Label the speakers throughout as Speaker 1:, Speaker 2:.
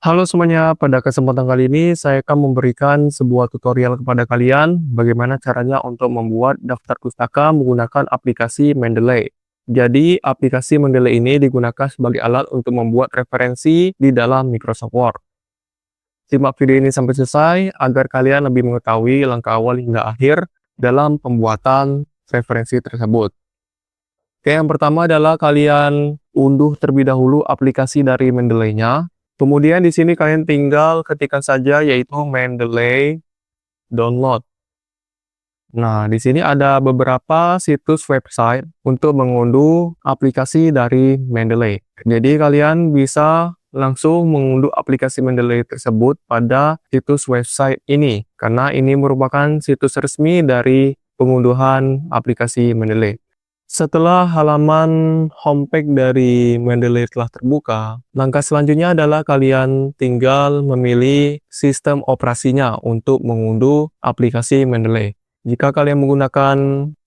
Speaker 1: Halo semuanya, pada kesempatan kali ini saya akan memberikan sebuah tutorial kepada kalian bagaimana caranya untuk membuat daftar pustaka menggunakan aplikasi Mendeley. Jadi, aplikasi Mendeley ini digunakan sebagai alat untuk membuat referensi di dalam Microsoft Word. Simak video ini sampai selesai agar kalian lebih mengetahui langkah awal hingga akhir dalam pembuatan referensi tersebut. Oke, yang pertama adalah kalian unduh terlebih dahulu aplikasi dari Mendeley-nya. Kemudian di sini kalian tinggal ketikkan saja yaitu Mendeley download. Nah, di sini ada beberapa situs website untuk mengunduh aplikasi dari Mendeley. Jadi kalian bisa langsung mengunduh aplikasi Mendeley tersebut pada situs website ini karena ini merupakan situs resmi dari pengunduhan aplikasi Mendeley. Setelah halaman homepage dari Mendeley telah terbuka, langkah selanjutnya adalah kalian tinggal memilih sistem operasinya untuk mengunduh aplikasi Mendeley. Jika kalian menggunakan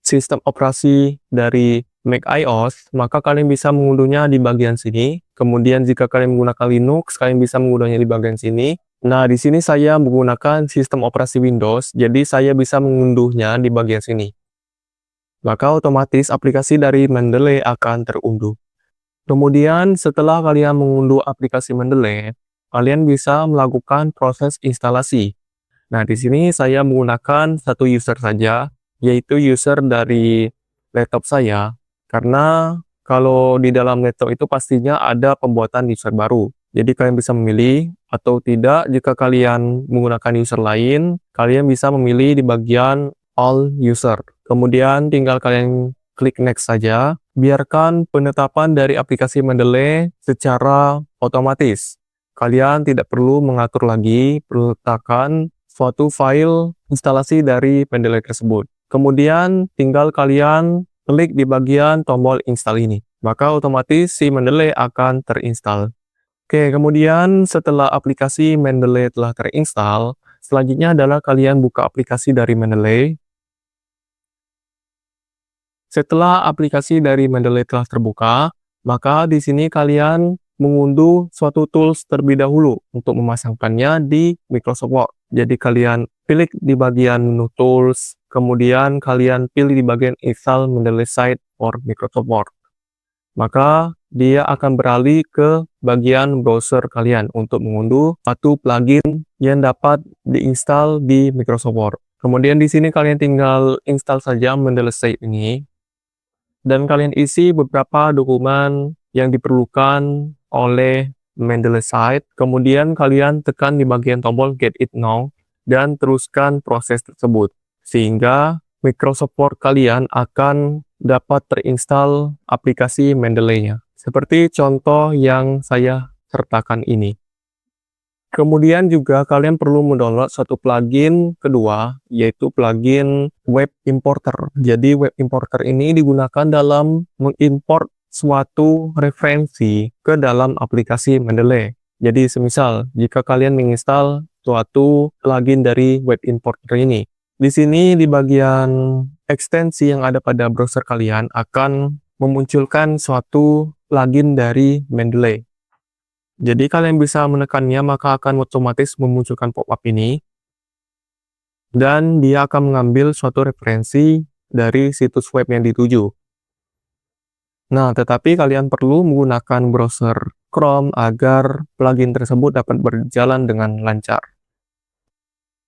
Speaker 1: sistem operasi dari Mac iOS, maka kalian bisa mengunduhnya di bagian sini. Kemudian jika kalian menggunakan Linux, kalian bisa mengunduhnya di bagian sini. Nah, di sini saya menggunakan sistem operasi Windows, jadi saya bisa mengunduhnya di bagian sini. Maka otomatis aplikasi dari Mendeley akan terunduh. Kemudian setelah kalian mengunduh aplikasi Mendeley, kalian bisa melakukan proses instalasi. Nah, di sini saya menggunakan satu user saja, yaitu user dari laptop saya, karena kalau di dalam laptop itu pastinya ada pembuatan user baru. Jadi kalian bisa memilih atau tidak. Jika kalian menggunakan user lain, kalian bisa memilih di bagian all user. Kemudian tinggal kalian klik next saja. Biarkan penetapan dari aplikasi Mendeley secara otomatis. Kalian tidak perlu mengatur lagi peletakan suatu file instalasi dari Mendeley tersebut. Kemudian tinggal kalian klik di bagian tombol install ini. Maka otomatis si Mendeley akan terinstall. Oke, kemudian setelah aplikasi Mendeley telah terinstall, selanjutnya adalah kalian buka aplikasi dari Mendeley. Setelah aplikasi dari Mendeley telah terbuka, maka di sini kalian mengunduh suatu tools terlebih dahulu untuk memasangkannya di Microsoft Word. Jadi kalian pilih di bagian menu tools, kemudian kalian pilih di bagian install Mendeley site for Microsoft Word. Maka dia akan beralih ke bagian browser kalian untuk mengunduh satu plugin yang dapat diinstal di Microsoft Word. Kemudian di sini kalian tinggal install saja Mendeley site ini. Dan kalian isi beberapa dokumen yang diperlukan oleh Mendeley site. Kemudian kalian tekan di bagian tombol Get It Now dan teruskan proses tersebut. Sehingga Microsoft Word kalian akan dapat terinstall aplikasi Mendeley-nya. Seperti contoh yang saya sertakan ini. Kemudian juga kalian perlu mendownload satu plugin kedua, yaitu plugin Web Importer. Jadi Web Importer ini digunakan dalam mengimport suatu referensi ke dalam aplikasi Mendeley. Jadi semisal jika kalian menginstal suatu plugin dari Web Importer ini, di sini di bagian ekstensi yang ada pada browser kalian akan memunculkan suatu plugin dari Mendeley. Jadi kalian bisa menekannya maka akan otomatis memunculkan pop-up ini. Dan dia akan mengambil suatu referensi dari situs web yang dituju. Nah, tetapi kalian perlu menggunakan browser Chrome agar plugin tersebut dapat berjalan dengan lancar.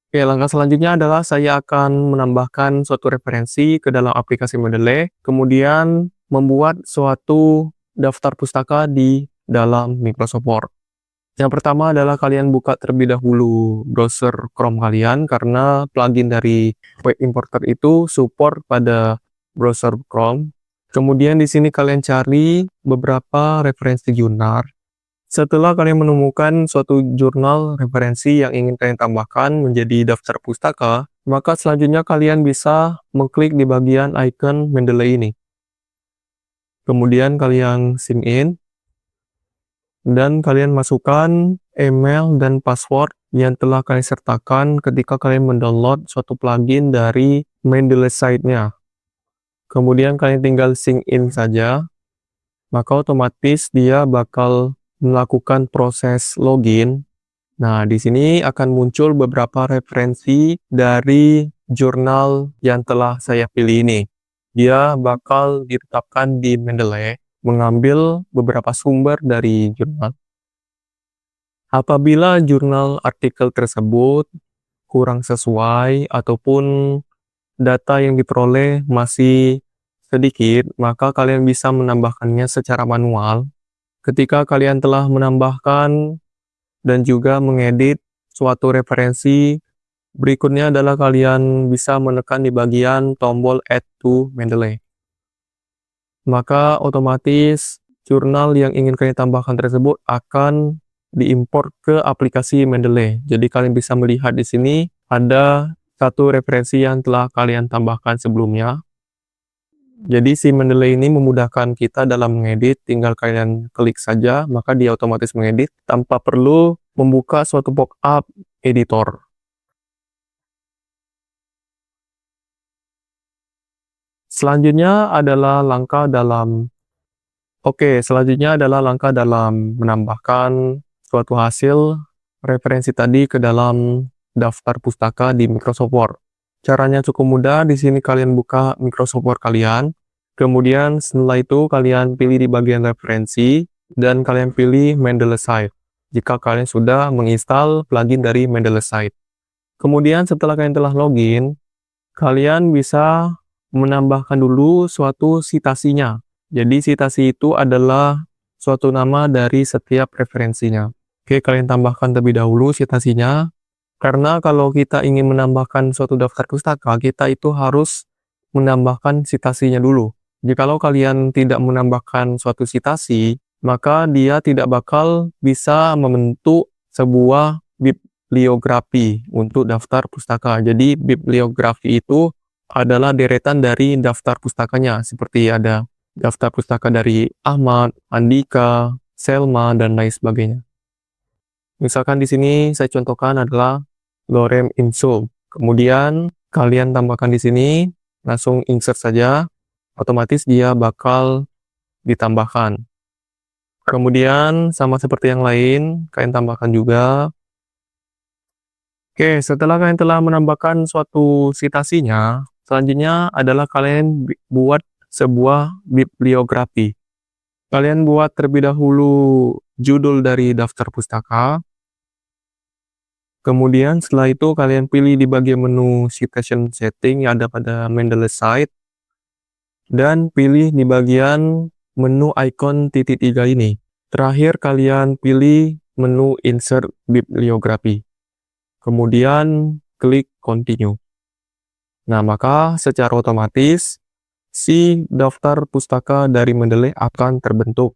Speaker 1: Oke, langkah selanjutnya adalah saya akan menambahkan suatu referensi ke dalam aplikasi Mendeley. Kemudian membuat suatu daftar pustaka di dalam Microsoft Word. Yang pertama adalah kalian buka terlebih dahulu browser Chrome kalian karena plugin dari Web Importer itu support pada browser Chrome. Kemudian di sini kalian cari beberapa referensi jurnal. Setelah kalian menemukan suatu jurnal referensi yang ingin kalian tambahkan menjadi daftar pustaka, maka selanjutnya kalian bisa mengklik di bagian icon Mendeley ini. Kemudian kalian sign in. Dan kalian masukkan email dan password yang telah kalian sertakan ketika kalian mendownload suatu plugin dari Mendeley site-nya. Kemudian kalian tinggal sign in saja, maka otomatis dia bakal melakukan proses login Nah, di sini akan muncul beberapa referensi dari jurnal yang telah saya pilih ini. Dia bakal ditetapkan di Mendeley, mengambil beberapa sumber dari jurnal. Apabila jurnal artikel tersebut kurang sesuai ataupun data yang diperoleh masih sedikit, maka kalian bisa menambahkannya secara manual. Ketika kalian telah menambahkan dan juga mengedit suatu referensi, berikutnya adalah kalian bisa menekan di bagian tombol Add to Mendeley. Maka otomatis jurnal yang ingin kalian tambahkan tersebut akan diimport ke aplikasi Mendeley. Jadi kalian bisa melihat di sini ada satu referensi yang telah kalian tambahkan sebelumnya. Jadi si Mendeley ini memudahkan kita dalam mengedit, tinggal kalian klik saja, maka dia otomatis mengedit tanpa perlu membuka suatu pop-up editor. Selanjutnya adalah langkah dalam menambahkan suatu hasil referensi tadi ke dalam daftar pustaka di Microsoft Word. Caranya cukup mudah, di sini kalian buka Microsoft Word kalian, kemudian setelah itu kalian pilih di bagian referensi, dan kalian pilih Mendeley Site, jika kalian sudah menginstal plugin dari Mendeley Site. Kemudian setelah kalian telah login, kalian bisa menambahkan dulu suatu citasinya. Jadi citasi itu adalah suatu nama dari setiap referensinya. Oke, kalian tambahkan terlebih dahulu citasinya. Karena kalau kita ingin menambahkan suatu daftar pustaka, kita itu harus menambahkan citasinya dulu. Jikalau kalian tidak menambahkan suatu citasi, maka dia tidak bakal bisa membentuk sebuah bibliografi untuk daftar pustaka. Jadi bibliografi itu adalah deretan dari daftar pustakanya, seperti ada daftar pustaka dari Ahmad, Andika, Selma, dan lain sebagainya. Misalkan di sini saya contohkan adalah Lorem Ipsum. Kemudian kalian tambahkan di sini, langsung insert saja, otomatis dia bakal ditambahkan. Kemudian sama seperti yang lain, kalian tambahkan juga. Oke, setelah kalian telah menambahkan suatu citasinya, selanjutnya adalah kalian buat sebuah bibliografi. Kalian buat terlebih dahulu judul dari daftar pustaka. Kemudian setelah itu kalian pilih di bagian menu citation setting yang ada pada Mendeley Site. Dan pilih di bagian menu icon titik 3 ini. Terakhir kalian pilih menu insert bibliografi. Kemudian klik continue. Nah, maka secara otomatis si daftar pustaka dari Mendeley akan terbentuk.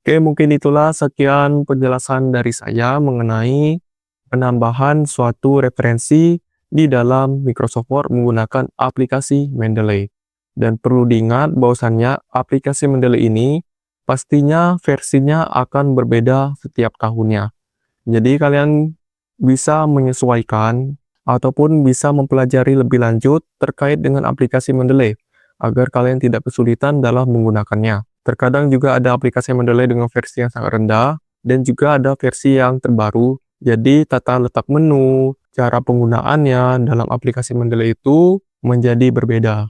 Speaker 1: Oke, mungkin itulah sekian penjelasan dari saya mengenai penambahan suatu referensi di dalam Microsoft Word menggunakan aplikasi Mendeley. Dan perlu diingat bahwasannya aplikasi Mendeley ini pastinya versinya akan berbeda setiap tahunnya. Jadi kalian bisa menyesuaikan ataupun bisa mempelajari lebih lanjut terkait dengan aplikasi Mendeley agar kalian tidak kesulitan dalam menggunakannya. Terkadang juga ada aplikasi Mendeley dengan versi yang sangat rendah dan juga ada versi yang terbaru. Jadi tata letak menu, cara penggunaannya dalam aplikasi Mendeley itu menjadi berbeda.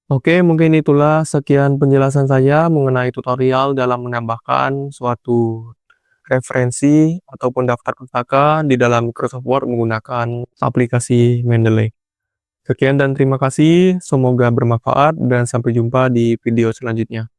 Speaker 1: Oke, mungkin itulah sekian penjelasan saya mengenai tutorial dalam menambahkan suatu referensi ataupun daftar pustaka di dalam Microsoft Word menggunakan aplikasi Mendeley. Sekian dan terima kasih, semoga bermanfaat dan sampai jumpa di video selanjutnya.